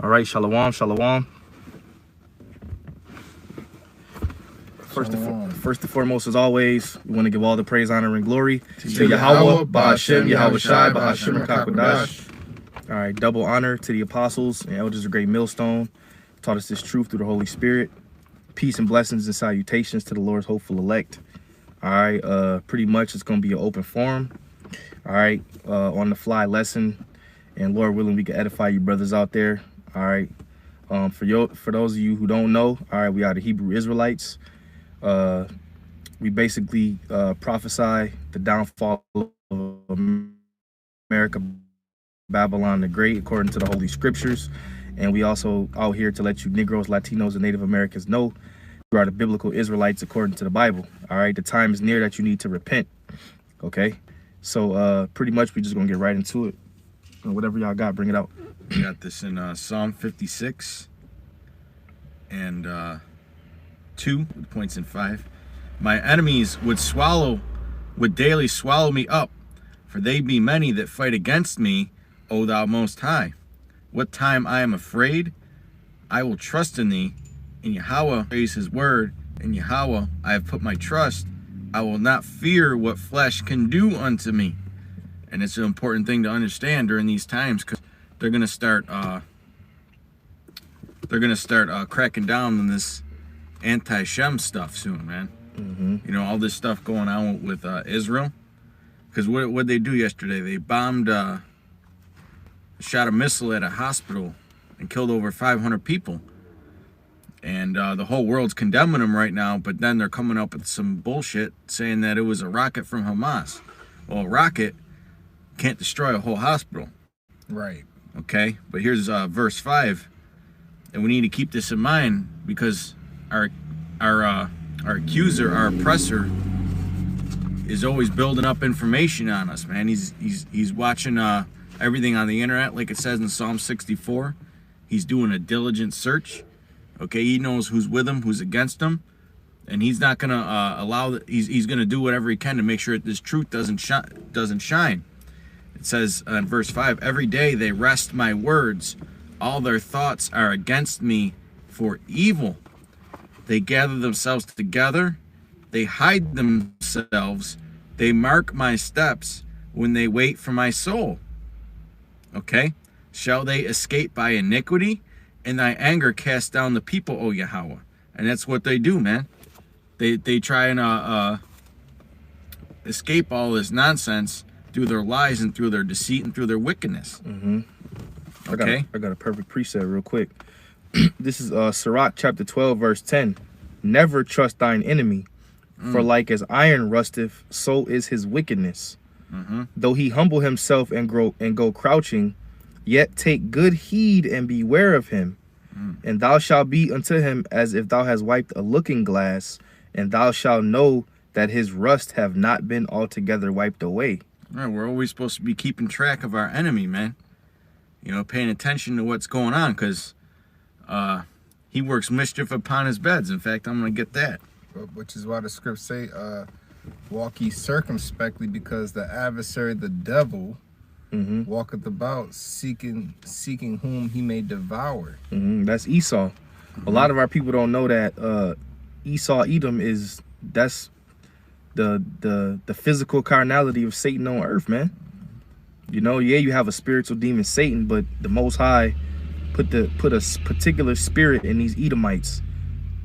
All right, shalom, shalom. First and foremost, as always, we want to give all the praise, honor, and glory to YAHAWAH, HASHAM, YAHAWASHI, HASHAM, HAKODASH. All right, double honor to the apostles and elders of Great Millstone, taught us this truth through the Holy Spirit. Peace and blessings and salutations to the Lord's hopeful elect. All right, pretty much it's going to be an open forum. All right, on the fly lesson, and Lord willing, we can edify you brothers out there. All right, for those of you who don't know, all right, we are the Hebrew Israelites. We basically prophesy the downfall of America, Babylon the Great, according to the Holy Scriptures. And we also out here to let you Negroes, Latinos, and Native Americans know you are the biblical Israelites according to the Bible. All right, the time is near that you need to repent. Okay, so pretty much we just gonna get right into it. And whatever y'all got, bring it out. We got this in Psalm 56 and 2 with points in 5. My enemies would daily swallow me up, for they be many that fight against me, O thou most high. What time I am afraid, I will trust in thee. In Yahweh praise his word. In Yahweh I have put my trust. I will not fear what flesh can do unto me. And it's an important thing to understand during these times, because they're gonna start cracking down on this anti-Shem stuff soon, man. You know, all this stuff going on with Israel. Because what they do yesterday, they bombed, shot a missile at a hospital and killed over 500 people. And the whole world's condemning them right now, but then they're coming up with some bullshit saying that it was a rocket from Hamas. Well, a rocket can't destroy a whole hospital. Right. Okay, but here's verse 5, and we need to keep this in mind, because our accuser, our oppressor, is always building up information on us, man. He's watching everything on the internet, like it says in Psalm 64. He's doing a diligent search. Okay, he knows who's with him, who's against him, and he's not gonna allow. He's gonna do whatever he can to make sure that this truth doesn't shine. It says in verse 5, every day they wrest my words. All their thoughts are against me for evil. They gather themselves together. They hide themselves. They mark my steps when they wait for my soul. Okay? Shall they escape by iniquity? In thy anger cast down the people, O Yahweh. And that's what they do, man. They try and escape all this nonsense through their lies and through their deceit and through their wickedness. Okay? I got a perfect precept real quick. This is Sirach chapter 12, verse 10. Never trust thine enemy, for like as iron rusteth, so is his wickedness. Though he humble himself and go crouching, yet take good heed and beware of him. And thou shalt be unto him as if thou hast wiped a looking glass, and thou shalt know that his rust have not been altogether wiped away. All right, we're always supposed to be keeping track of our enemy, man. You know, paying attention to what's going on, because he works mischief upon his beds. In fact, I'm going to get that. Which is why the scripts say, walk ye circumspectly, because the adversary, the devil, walketh about seeking whom he may devour. That's Esau. A lot of our people don't know that Esau, Edom, that's the physical carnality of Satan on earth, man. You know, yeah, you have a spiritual demon, Satan, but the Most High put a particular spirit in these Edomites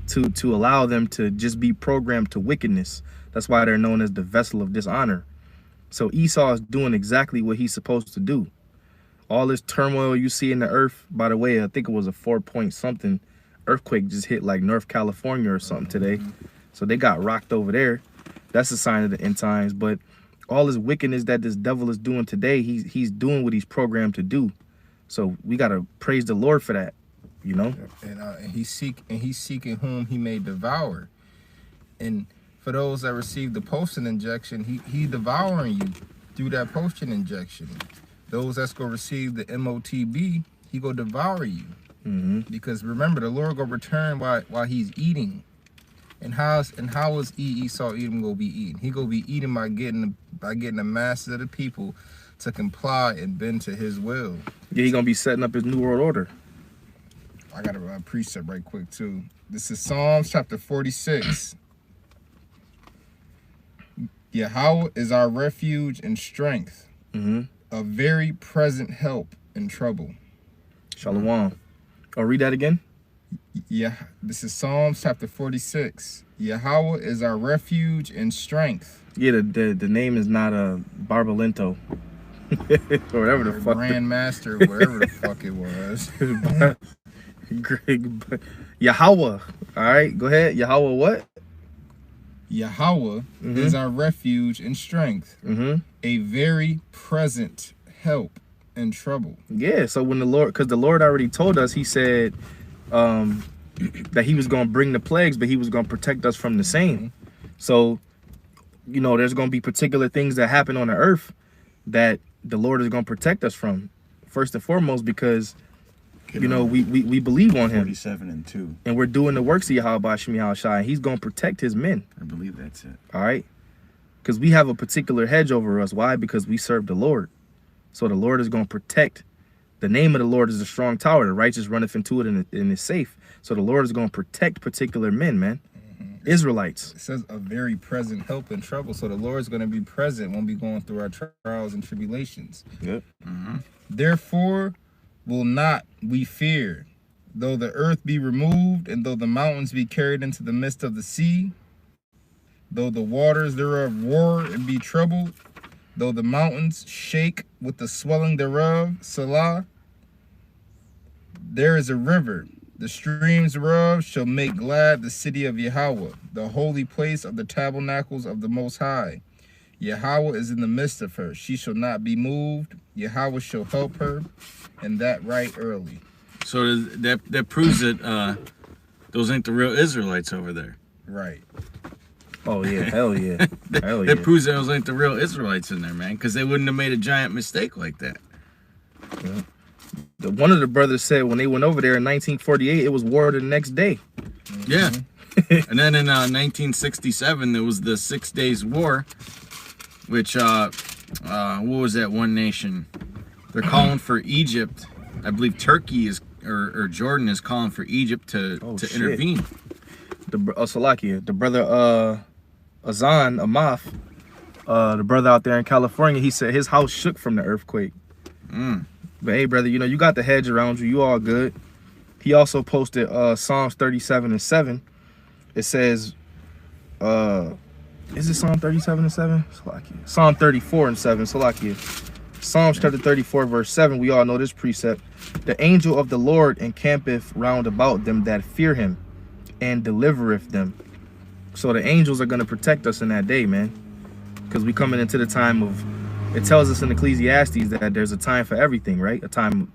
to allow them to just be programmed to wickedness. That's why they're known as the vessel of dishonor. So Esau is doing exactly what he's supposed to do. All this turmoil you see in the earth, by the way, I think it was a 4-point-something earthquake just hit like North California or something today. So they got rocked over there. That's a sign of the end times. But all this wickedness that this devil is doing today, he's doing what he's programmed to do. So we gotta praise the Lord for that, you know. And he's seeking whom he may devour. And for those that receive the potion injection, he devouring you through that potion injection. Those that's gonna receive the MOTB, he go devour you. Because remember, the Lord gonna return while he's eating. And how is Esau Edom gonna be eating? He gonna be eating by getting the masses of the people to comply and bend to his will. Yeah, he gonna be setting up his new world order. I got a precept right quick too. This is Psalms chapter 46. Yahawah is our refuge and strength, a very present help in trouble. Shalom. Oh, read that again. Yeah, this is Psalms chapter 46. Yahawah is our refuge and strength. Yeah, the name is not a Barbalento. Or whatever the fuck. Grandmaster, wherever the fuck it was. Yahawah. All right, go ahead. Yahawah what? Yahawah is our refuge and strength, a very present help in trouble. Yeah, so when the Lord, because the Lord already told us, he said that he was going to bring the plagues, but he was going to protect us from the same. So, you know, there's going to be particular things that happen on the earth that the Lord is going to protect us from, first and foremost, because you know, we believe on him. 47:2. And we're doing the works of YAHAWASHI, and he's going to protect his men. I believe that's it. All right? Because we have a particular hedge over us. Why? Because we serve the Lord. So the Lord is going to protect. The name of the Lord is a strong tower. The righteous runneth into it and is safe. So the Lord is going to protect particular men, man. Israelites. It says a very present help in trouble. So the Lord is going to be present when we going through our trials and tribulations. Yep. Therefore will not we fear, though the earth be removed, and though the mountains be carried into the midst of the sea, though the waters thereof roar and be troubled, though the mountains shake with the swelling thereof. Salah. There is a river, the streams thereof shall make glad the city of Yahawah, the holy place of the tabernacles of the Most High. Yahawah is in the midst of her. She shall not be moved. Yahawah shall help her, and that right early. So that proves that those ain't the real Israelites over there. Right. Oh, yeah. Hell yeah. Hell yeah. That proves that those ain't the real Israelites in there, man, because they wouldn't have made a giant mistake like that. Yeah. One of the brothers said when they went over there in 1948, it was war the next day. Yeah. And then in 1967, there was the 6 Days War, which, what was that one nation? They're calling for Egypt. I believe Turkey is, or Jordan is calling for Egypt to intervene. Salakia, the brother Azan Amath, the brother out there in California, he said his house shook from the earthquake. But hey, brother, you know, you got the hedge around you. You all good. He also posted Psalms 37:7. It says, is it Psalm 37:7? Salakia. Psalm 34:7. Salakia. Psalms chapter 34, verse 7. We all know this precept. The angel of the Lord encampeth round about them that fear him, and delivereth them. So the angels are going to protect us in that day, man. Because we coming into the time of, it tells us in Ecclesiastes that there's a time for everything, right? A time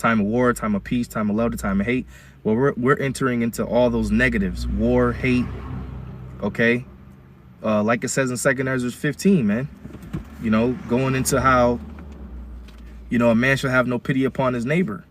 of war, a time of peace, time of love, a time of hate. Well, we're entering into all those negatives, war, hate, okay? Like it says in 2 Ezra 15, man. You know, going into how, you know, a man shall have no pity upon his neighbor.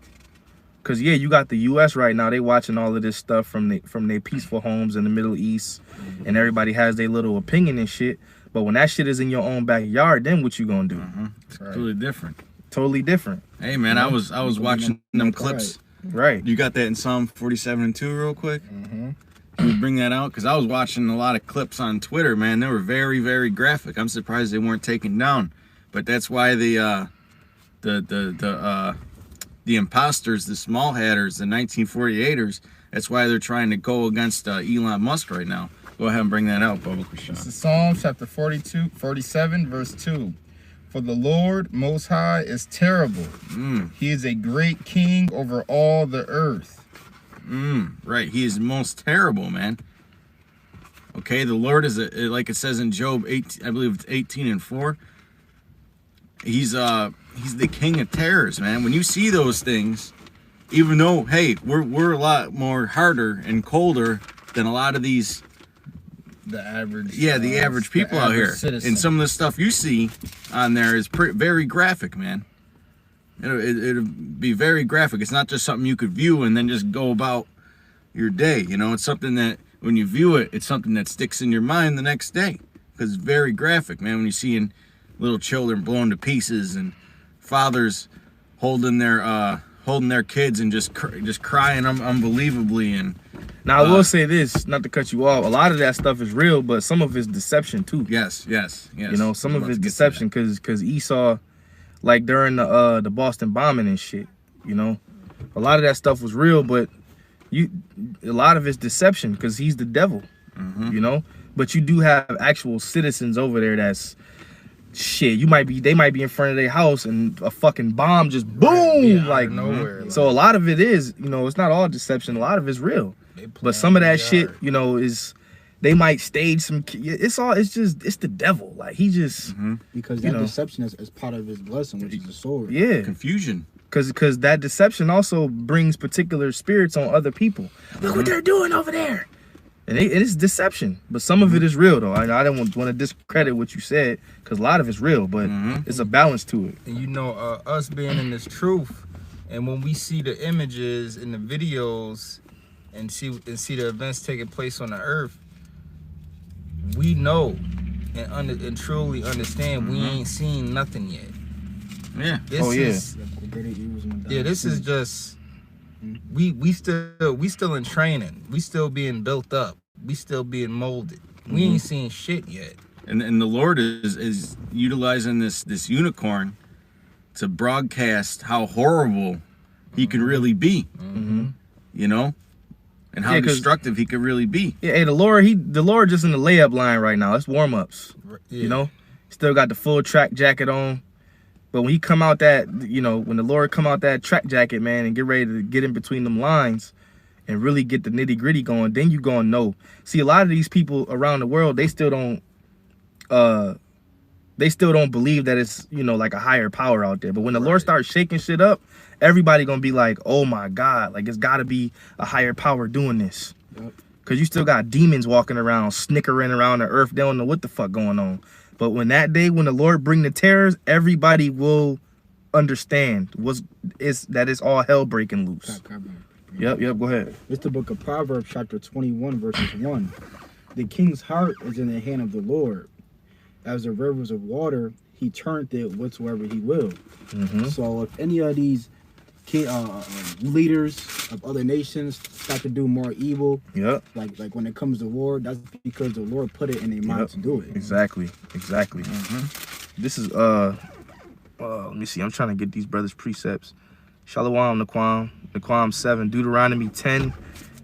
Because, yeah, you got the U.S. right now. They watching all of this stuff from their peaceful homes in the Middle East. And everybody has their little opinion and shit. But when that shit is in your own backyard, then what you gonna do? It's totally different. Totally different. Hey, man, I was watching them clips. Right. You got that in Psalm 47:2 real quick? Can you bring that out? Because I was watching a lot of clips on Twitter, man. They were very, very graphic. I'm surprised they weren't taken down. But that's why the imposters, the small hatters, the 1948ers, that's why they're trying to go against Elon Musk right now. Go ahead and bring that out, Bubba Krishan. This is Psalm chapter 47, verse 2. For the Lord Most High is terrible. He is a great king over all the earth. Right. He is most terrible, man. Okay, the Lord is, like it says in Job 18, I believe it's 18:4. He's the king of terrors, man. When you see those things, even though, hey, we're a lot more harder and colder than a lot of these, the average, the average people out here. Citizen. And some of the stuff you see on there is very graphic, man. It'll be very graphic. It's not just something you could view and then just go about your day. You know, it's something that when you view it, it's something that sticks in your mind the next day because it's very graphic, man. When you're seeing little children blown to pieces and fathers holding their holding their kids and just crying unbelievably. And now I will say this, not to cut you off, a lot of that stuff is real, but some of it's deception too. Yes. You know, some of it's deception because Esau, like during the Boston bombing and shit, you know, a lot of that stuff was real, but a lot of it's deception because he's the devil, you know. But you do have actual citizens over there that's shit. They might be in front of their house and a fucking bomb just boom, like nowhere. So a lot of it is, you know, it's not all deception. A lot of it's real. But some of that shit, you know, they might stage some. It's the devil. Like he just because that deception is part of his blessing, which is the sword. Yeah, confusion. Because that deception also brings particular spirits on other people. Look what they're doing over there. And it is deception, but some of it is real though. I don't want to discredit what you said because a lot of it's real, but it's a balance to it. And you know, us being in this truth, and when we see the images and the videos, and see the events taking place on the earth, we know and truly understand we ain't seen nothing yet. Yeah. This is just. We still in training. We still being built up. We still being molded. We ain't seen shit yet. And the Lord is utilizing this unicorn to broadcast how horrible he can really be. You know, and how destructive he could really be. Yeah, hey, the Lord just in the layup line right now. It's warm ups. You know, still got the full track jacket on. But when he come out that, you know, when the Lord come out that track jacket, man, and get ready to get in between them lines and really get the nitty gritty going, then you gonna know. See, a lot of these people around the world, they still don't believe that it's, you know, like a higher power out there. But when the Lord starts shaking shit up, everybody gonna be like, oh my God, like it's gotta be a higher power doing this. Cause you still got demons walking around, snickering around the earth. They don't know what the fuck going on. But when that day, when the Lord bring the terrors, everybody will understand that it's all hell breaking loose. Yep, go ahead. It's the book of Proverbs, chapter 21, verses 1. The king's heart is in the hand of the Lord. As the rivers of water, he turneth it whatsoever he will. So if any of these leaders of other nations start to do more evil, like when it comes to war, that's because the Lord put it in their mind to do it. Exactly. This is let me see, I'm trying to get these brothers' precepts. Shalom Naquam 7, Deuteronomy 10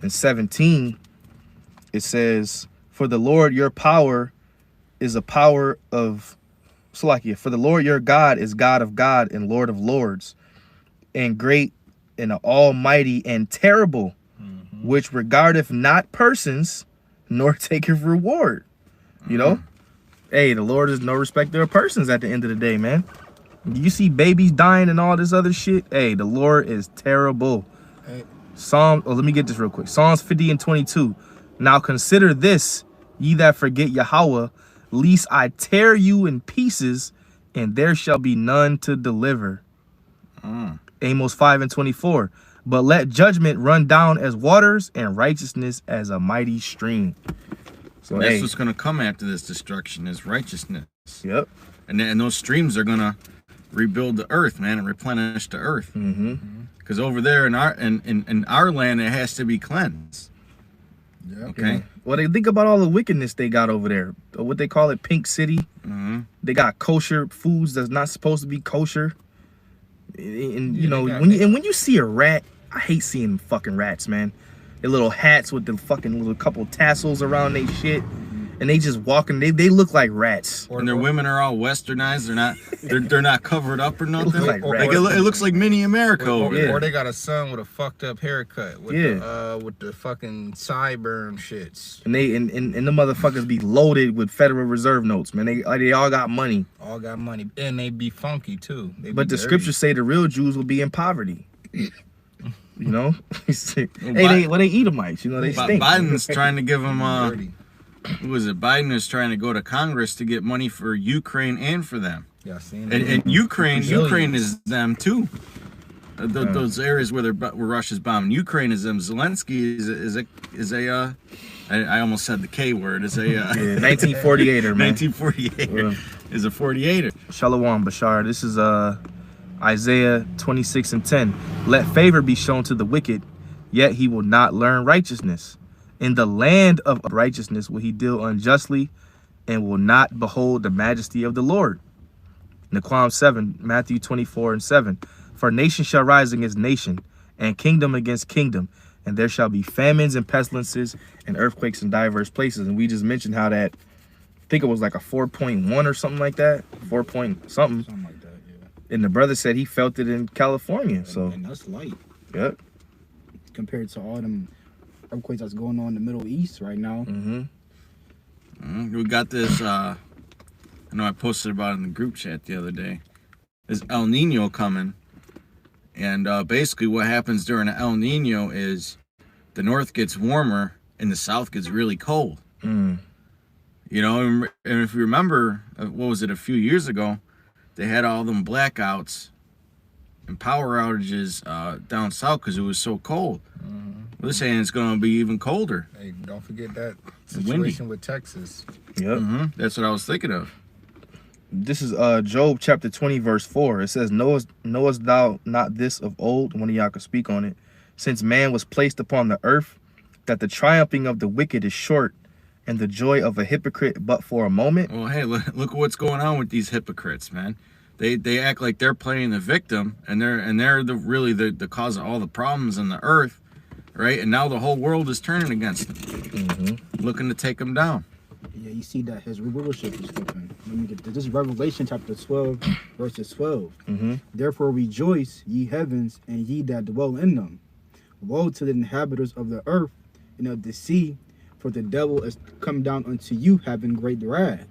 and 17. It says, for the Lord your power is a power of Salakia. For the Lord your God is God of God and Lord of lords, and great and almighty and terrible, which regardeth not persons, nor taketh reward. You know? Hey, the Lord is no respecter of persons at the end of the day, man. You see babies dying and all this other shit. Hey, the Lord is terrible. Hey. Let me get this real quick. Psalms 50 and 22. Now consider this, ye that forget Yahweh, lest I tear you in pieces, and there shall be none to deliver. Amos 5 and 24. But let judgment run down as waters, and righteousness as a mighty stream. So that's what's gonna come after this destruction is righteousness. Yep. And those streams are gonna rebuild the earth, man, and replenish the earth. Because over there in our land, it has to be cleansed. Okay. Well, they think about all the wickedness they got over there. What they call it, Pink City. They got kosher foods that's not supposed to be kosher. And you know, when you see a rat, I hate seeing fucking rats, man. Their little hats with the fucking little couple tassels around their shit, and they just walking. They look like rats. And their women are all westernized. They're not covered up or nothing. Like it looks like mini America over there. Or they got a son with a fucked up haircut with the fucking sideburn shits. And the motherfuckers be loaded with Federal Reserve notes, man. They all got money. All got money, and they be funky too. But the scriptures say the real Jews will be in poverty. You know, they Edomites. You know, they stink. Biden's trying to give them. Who was it? Biden is trying to go to Congress to get money for Ukraine and for them. Yeah, and Ukraine is them too. Those areas where Russia's bombing. Ukraine is them. Zelensky is a I almost said the K word. Is a 1948er, man. 1948er is a 48er. Shalom Bashar. This is Isaiah 26:10. Let favor be shown to the wicked, yet he will not learn righteousness. In the land of righteousness will he deal unjustly, and will not behold the majesty of the Lord. Naquam 7, Matthew 24:7. For nation shall rise against nation, and kingdom against kingdom, and there shall be famines and pestilences and earthquakes in diverse places. And we just mentioned how that, I think it was like a 4.1 or something like that, 4 point something. Something like that, yeah. And the brother said he felt it in California. So And that's light. Yep. Compared to all them earthquakes that's going on in the Middle East right now. We got this, I know I posted about it in the group chat the other day. There's El Nino coming. And basically what happens during an El Nino is the north gets warmer and the south gets really cold. You know, and if you remember, what was it, a few years ago, they had all them blackouts and power outages down south because it was so cold. Well, they're saying it's going to be even colder. Hey, don't forget that windy. situation with Texas. Yep. That's what I was thinking of. This is Job chapter 20, verse 4. It says, knowest thou not this of old? One of y'all could speak on it. Since man was placed upon the earth, that the triumphing of the wicked is short, and the joy of a hypocrite but for a moment. Well, hey, look at what's going on with these hypocrites, man. They act like they're playing the victim, and they're really the cause of all the problems on the earth, right? And now the whole world is turning against them, looking to take them down. Yeah, you see that his rulership is flipping. Let me get this. This is Revelation chapter 12, verses 12. Therefore rejoice, ye heavens, and ye that dwell in them. Woe to the inhabitants of the earth and of the sea, for the devil is come down unto you, having great wrath.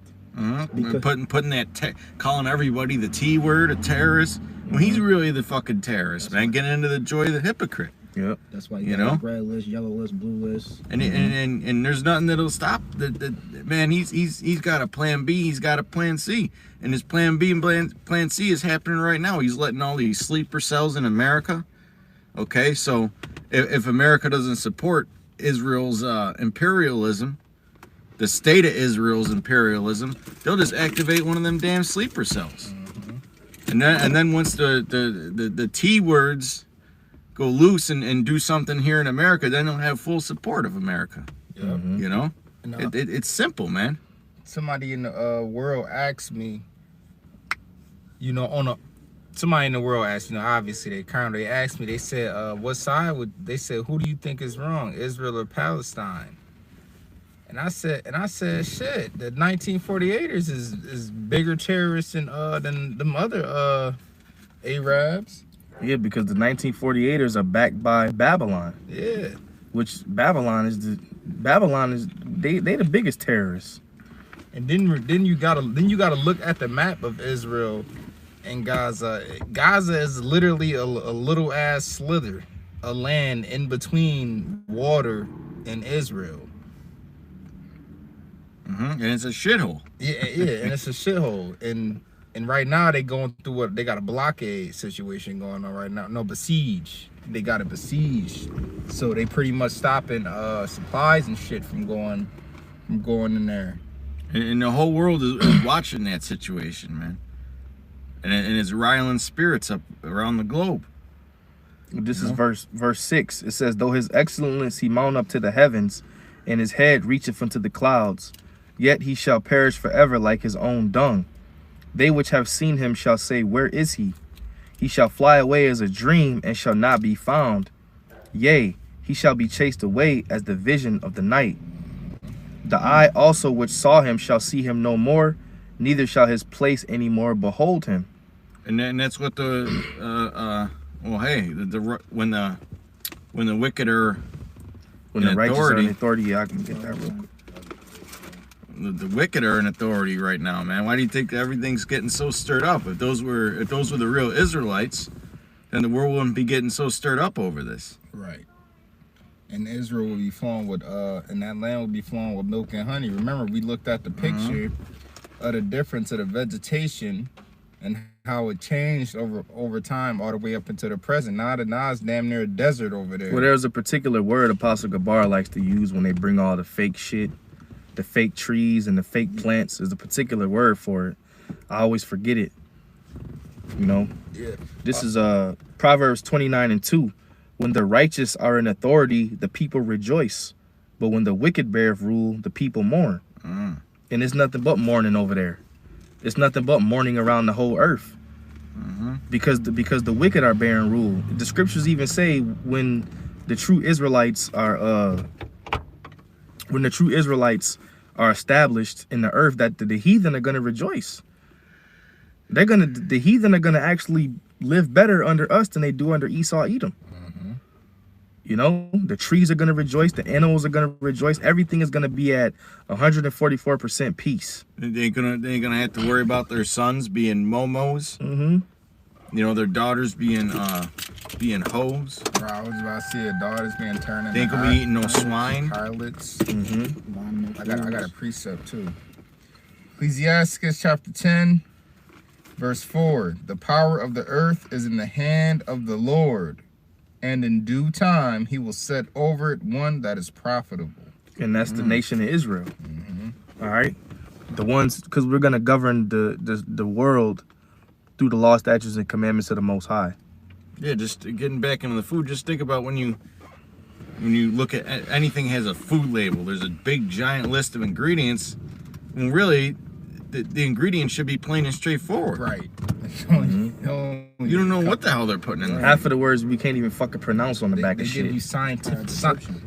Because putting that calling everybody the T word, a terrorist. When he's really the fucking terrorist, man. Getting into the joy of the hypocrite. Yep. That's why you got red list, yellow list, blue list. And there's nothing that'll stop the man. He's got a plan B, he's got a plan C. And his plan B and plan C is happening right now. He's letting all these sleeper cells in America. Okay, so if America doesn't support Israel's imperialism, the state of Israel's imperialism, they'll just activate one of them damn sleeper cells. And then once the T words go loose and do something here in America, then they'll have full support of America. You know, it's simple, man. Somebody in the world asked me, you know, somebody in the world asked, you know, obviously they asked me, they said, what side they said, who do you think is wrong, Israel or Palestine? And I said, shit, the 1948ers is bigger terrorists than them other Arabs. Yeah, because the 1948ers are backed by Babylon. Yeah. Which Babylon is they the biggest terrorists. And then you gotta look at the map of Israel and Gaza. Gaza is literally a little ass slither, a land in between water and Israel. And it's a shithole. Yeah, and it's a shithole. And right now they going through they got a blockade situation going on right now. No, besiege. They got it besieged. So they pretty much stopping supplies and shit from going in there. And the whole world is watching that situation, man. And it's riling spirits up around the globe. This is verse 6. It says, though his excellence he mount up to the heavens, and his head reacheth unto the clouds, yet he shall perish forever like his own dung. They which have seen him shall say, where is he? He shall fly away as a dream, and shall not be found. Yea, he shall be chased away as the vision of the night. The eye also which saw him shall see him no more, neither shall his place any more behold him. And that's what the well, hey, when the wicked are when the righteous are in authority, yeah, I can get that real quick. The wicked are in authority right now, man. Why do you think everything's getting so stirred up? If those were the real Israelites, then the world wouldn't be getting so stirred up over this. Right. And Israel will be flowing with and that land will be flowing with milk and honey. Remember, we looked at the picture of the difference of the vegetation and how it changed over time all the way up into the present. Now it's damn near a desert over there. Well, there's a particular word Apostle Gabar likes to use when they bring all the fake shit. The fake trees and the fake plants is a particular word for it. I always forget it. You know, this is Proverbs 29:2. When the righteous are in authority, the people rejoice, but when the wicked bear rule, the people mourn. And it's nothing but mourning over there. It's nothing but mourning around the whole earth. Because the wicked are bearing rule. The scriptures even say when the true Israelites are established in the earth, that the heathen are gonna rejoice. The heathen are gonna actually live better under us than they do under Esau, Edom. You know, the trees are gonna rejoice, the animals are gonna rejoice, everything is gonna be at 144% peace. They ain't gonna have to worry about their sons being momos. You know, their daughters being hoes. Bro, I was about to see their daughters being turned into They ain't gonna be eating no swine. Harlots. I got a precept too. Ecclesiastes chapter 10, verse 4. The power of the earth is in the hand of the Lord, and in due time he will set over it one that is profitable. And that's the nation of Israel. All right, the ones, because we're gonna govern the world through the law, statutes, and commandments of the Most High. Yeah, just getting back into the food. Just think about when you look at anything has a food label. There's a big giant list of ingredients, and really, the ingredients should be plain and straightforward. Right. You don't know what the hell they're putting in there. Half of the words we can't even fucking pronounce on the back They of give shit. you scientific.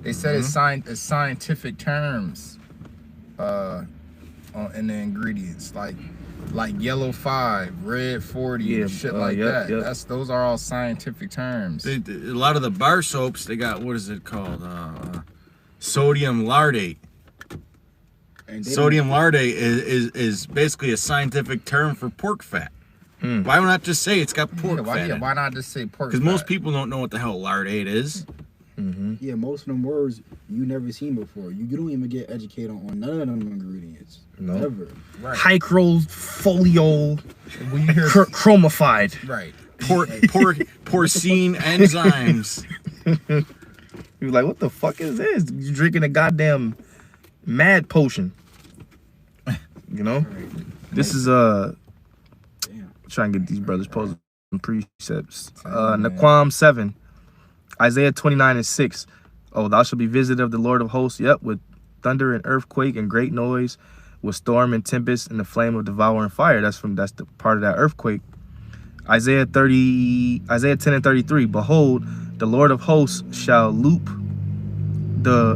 They said it's scientific terms in the ingredients, like yellow 5, red 40, and shit like that. Those are all scientific terms. A lot of the bar soaps, they got, what is it called? Sodium lardate. Sodium lardate is basically a scientific term for pork fat. Why not just say it's got pork fat? Why not just say pork fat? Because most people don't know what the hell lardate is. Yeah, most of them words you never seen before. You don't even get educated on none of them ingredients. No. Ever. Right. Hydrofolio chromified. Right. Porcine enzymes. You're like, what the fuck is this? You're drinking a goddamn mad potion. You know? This is trying to get these brothers posing some precepts. Naquam 7. Isaiah 29:6. Oh, thou shalt be visited of the Lord of hosts, with thunder and earthquake and great noise, with storm and tempest and the flame of devouring fire. That's the part of that earthquake. Isaiah 10:33. Behold, the Lord of hosts shall loop the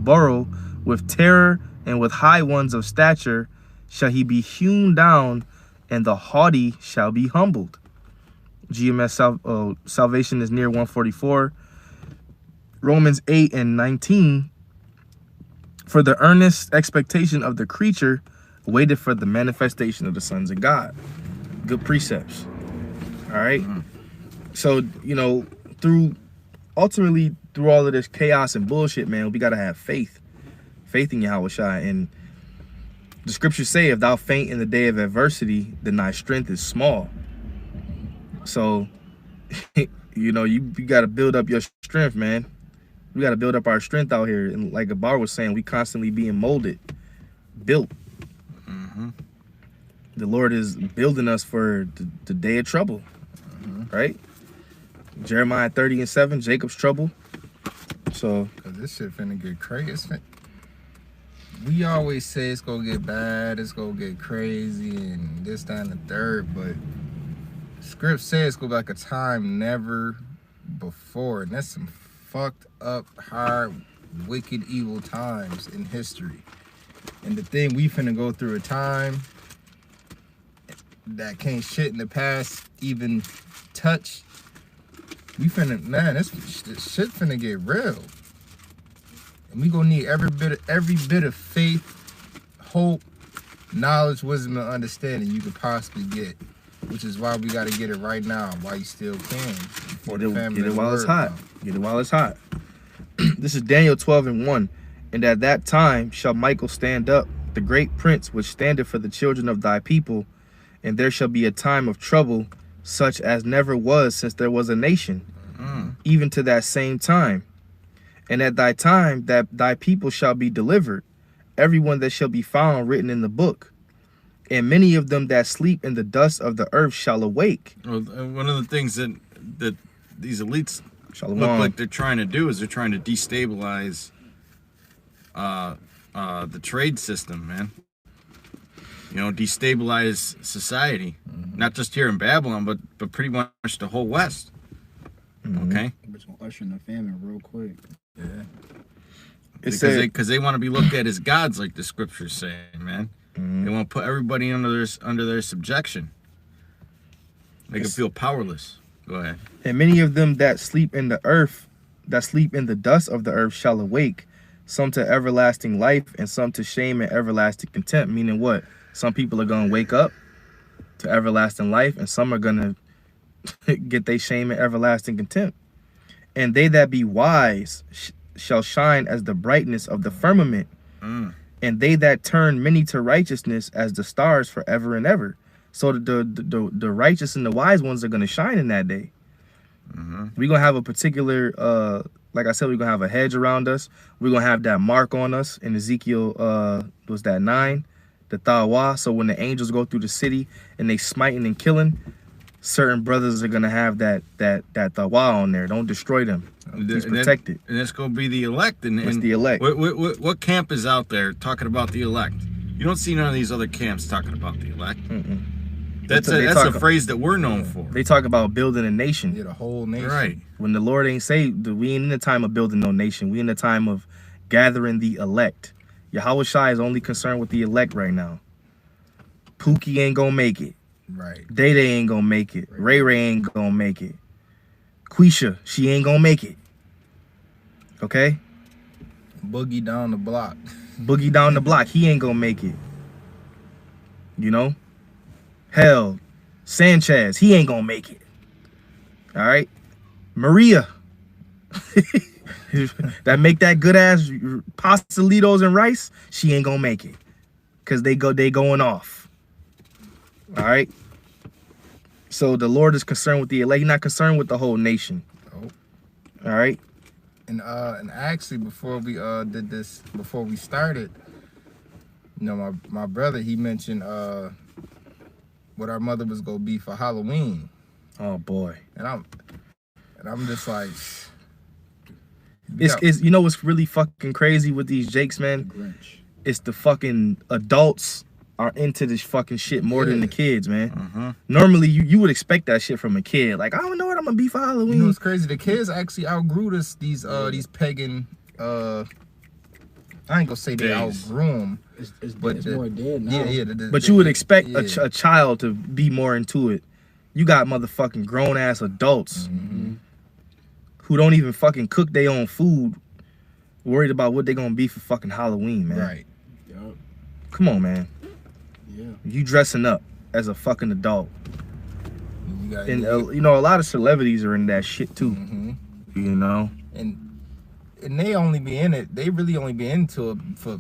borough with terror, and with high ones of stature shall he be hewn down, and the haughty shall be humbled. GMS salvation is near 144. Romans 8:19. For the earnest expectation of the creature waited for the manifestation of the sons of God. Good precepts. All right. So, you know, ultimately through all of this chaos and bullshit, man, we got to have faith in Yahawashi. And the scriptures say, if thou faint in the day of adversity, then thy strength is small. So, you know, you got to build up your strength, man. We got to build up our strength out here. And like Abar was saying, we constantly being molded, built. The Lord is building us for the day of trouble, right? Jeremiah 30:7, Jacob's trouble. So, cause this shit finna get crazy. We always say it's gonna get bad, it's gonna get crazy, and this, that, and the third, but script says it's gonna be like a time never before, and that's some fucked up, hard, wicked, evil times in history. And the thing, we finna go through a time that can't shit in the past even touch. We finna, man, this shit finna get real. And we gonna need every bit of faith, hope, knowledge, wisdom, and understanding you could possibly get. Which is why we gotta get it right now, while you still can. Get it while it's hot. Get it while it's hot. This is Daniel 12:1. And at that time shall Michael stand up, the great prince, which standeth for the children of thy people, and there shall be a time of trouble, such as never was since there was a nation, even to that same time. And at thy time that thy people shall be delivered, everyone that shall be found written in the book. and many of them that sleep in the dust of the earth shall awake. Well, one of the things that these elites Shalom. look like they're trying to do is they're trying to destabilize the trade system, man. You know, destabilize society, not just here in Babylon, but pretty much the whole West. Okay, Which will usher in the famine real quick. Yeah. Because they want to be looked at as gods, like the scriptures say, man. They want to put everybody under their subjection. Make them feel powerless. Go ahead. And many of them that sleep in the earth, that sleep in the dust of the earth shall awake, some to everlasting life and some to shame and everlasting contempt. Meaning what? Some people are going to wake up to everlasting life and some are going to get their shame and everlasting contempt. And they that be wise shall shine as the brightness of the firmament. And they that turn many to righteousness as the stars forever and ever. So the righteous and the wise ones are going to shine in that day. We're going to have a particular, like I said, we're going to have a hedge around us. We're going to have that mark on us in Ezekiel, was that 9? The YAHAWAH. So when the angels go through the city and they smiting and killing, certain brothers are going to have that YAHAWAH on there. Don't destroy them. He's protected. And that's going to be the elect. It's the elect. What camp is out there talking about the elect? You don't see none of these other camps talking about the elect. That's a phrase that we're known for. They talk about building a nation. Yeah, the whole nation. Right. When the Lord ain't say, we ain't in the time of building no nation. We in the time of gathering the elect. YAHAWASHI is only concerned with the elect right now. Pookie ain't gonna make it. Right. Day Day ain't gonna make it. Ray Ray ain't gonna make it. Quisha, she ain't gonna make it. Okay? Boogie down the block. Boogie down the block, he ain't gonna make it. You know? Hell, Sanchez, he ain't gonna make it. All right? Maria, that make that good ass pastelitos and rice, she ain't gonna make it. Cause they going off. All right? So the Lord is concerned with the elect. He's not concerned with the whole nation. All right? And actually, before we before we started, you know, my brother, he mentioned what our mother was gonna be for Halloween. Oh boy. And I'm just like, it's you know what's really fucking crazy with these Jakes, man? Grinch. It's the fucking adults are into this fucking shit more than the kids, man. Uh-huh. Normally, you would expect that shit from a kid. Like, I don't know what I'm gonna be for Halloween. You know what's crazy? The kids actually outgrew these pagan. I ain't gonna say they outgrew them. It's more dead now. Yeah. But you would expect a child to be more into it. You got motherfucking grown ass adults who don't even fucking cook their own food, worried about what they gonna be for fucking Halloween, man. Right. Yup. Come on, man. Yeah. You dressing up as a fucking adult. And you know, a lot of celebrities are in that shit too. You know, and they only be in it. They really only be into it for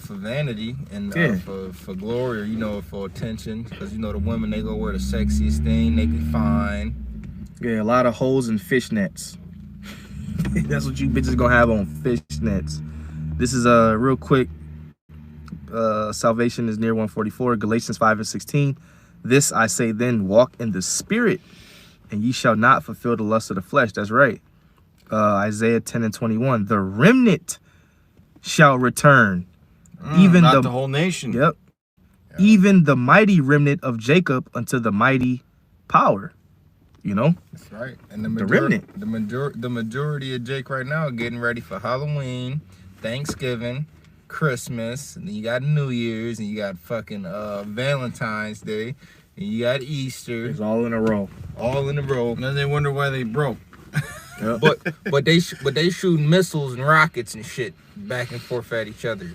vanity and for glory, or, you know, for attention. Because, you know, the women, they go wear the sexiest thing. They be fine. Yeah, a lot of holes and fishnets. That's what you bitches gonna have on fishnets. This is real quick. Salvation is near 144. Galatians 5:16. This I say then, walk in the spirit, and ye shall not fulfill the lust of the flesh. That's right. Isaiah 10:21. The remnant shall return. Even not the whole nation. Yep. Even the mighty remnant of Jacob unto the mighty power. You know? That's right. And the remnant. The majority of Jake right now are getting ready for Halloween, Thanksgiving, Christmas, and then you got New Year's, and you got fucking Valentine's Day, and you got Easter. It's all in a row. All in a row. And then they wonder why they broke. Yep. But they shooting missiles and rockets and shit back and forth at each other,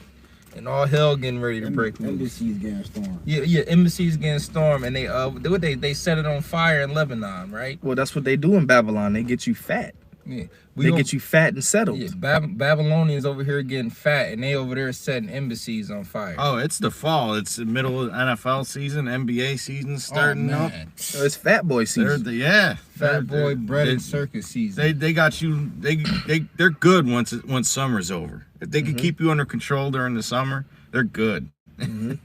and all hell getting ready to break loose. Embassies getting stormed. Yeah, embassies getting stormed, and they set it on fire in Lebanon, right? Well, that's what they do in Babylon. They get you fat. Yeah, They get you fat and settled. Yeah, Babylonians over here getting fat, and they over there setting embassies on fire. Oh, it's the fall. It's the middle of NFL season, NBA season starting up. It's fat boy season. Fat boy bread and circus season. They got you. They're good once summer's over. If they can keep you under control during the summer, they're good. And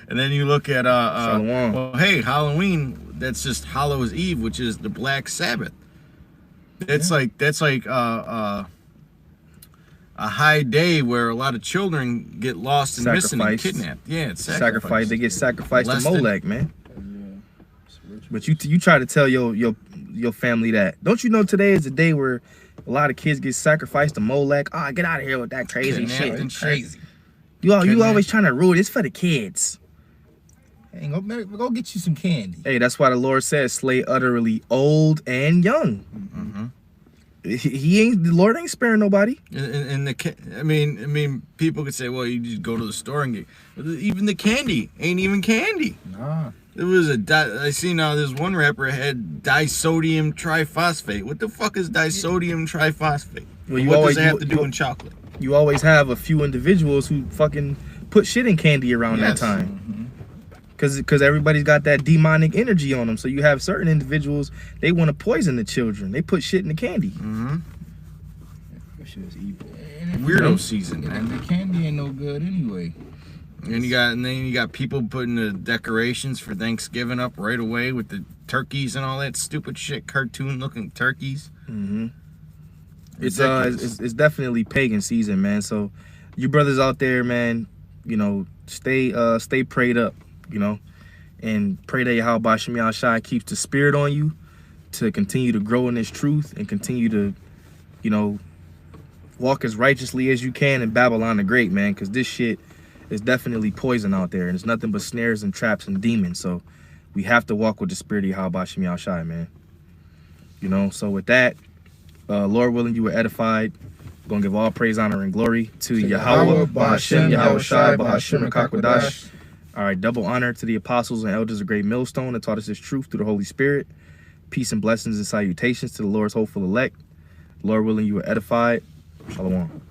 then you look at well, hey, Halloween, that's just Hallows Eve, which is the Black Sabbath. That's like a high day where a lot of children get lost and missing and kidnapped. Yeah, it's sacrifice. They get sacrificed to Molech, man. But you try to tell your family that. Don't you know today is the day where a lot of kids get sacrificed to Molech? Oh, get out of here with that crazy shit. And crazy. You always trying to rule. It's for the kids. Hey, go get you some candy. Hey, that's why the Lord says, slay utterly old and young. The Lord ain't sparing nobody. And I mean, people could say, well, you just go to the store and get. Even the candy ain't even candy. Nah. There was I see now. There's one rapper had disodium triphosphate. What the fuck is disodium triphosphate? Well, what does it have to do in chocolate? You always have a few individuals who fucking put shit in candy around that time. Because everybody's got that demonic energy on them. So you have certain individuals, they want to poison the children. They put shit in the candy. That shit is evil. Weirdo season, man. And the candy ain't no good anyway. And then you got people putting the decorations for Thanksgiving up right away with the turkeys and all that stupid shit, cartoon looking turkeys. It's definitely pagan season, man. So you brothers out there, man, you know, stay prayed up, you know, and pray that YAHAWASHI keeps the spirit on you to continue to grow in this truth and continue to, you know, walk as righteously as you can in Babylon the Great, man, because this shit is definitely poison out there, and it's nothing but snares and traps and demons. So we have to walk with the spirit of YAHAWASHI, man. You know, so with that, Lord willing, you were edified. We're going to give all praise, honor, and glory to Yahawah, HASHAM, YAHAWASHI, HASHAM, and Kakwadash. All right, double honor to the apostles and elders of Great Millstone that taught us this truth through the Holy Spirit. Peace and blessings and salutations to the Lord's hopeful elect. Lord willing, you were edified. Shalom.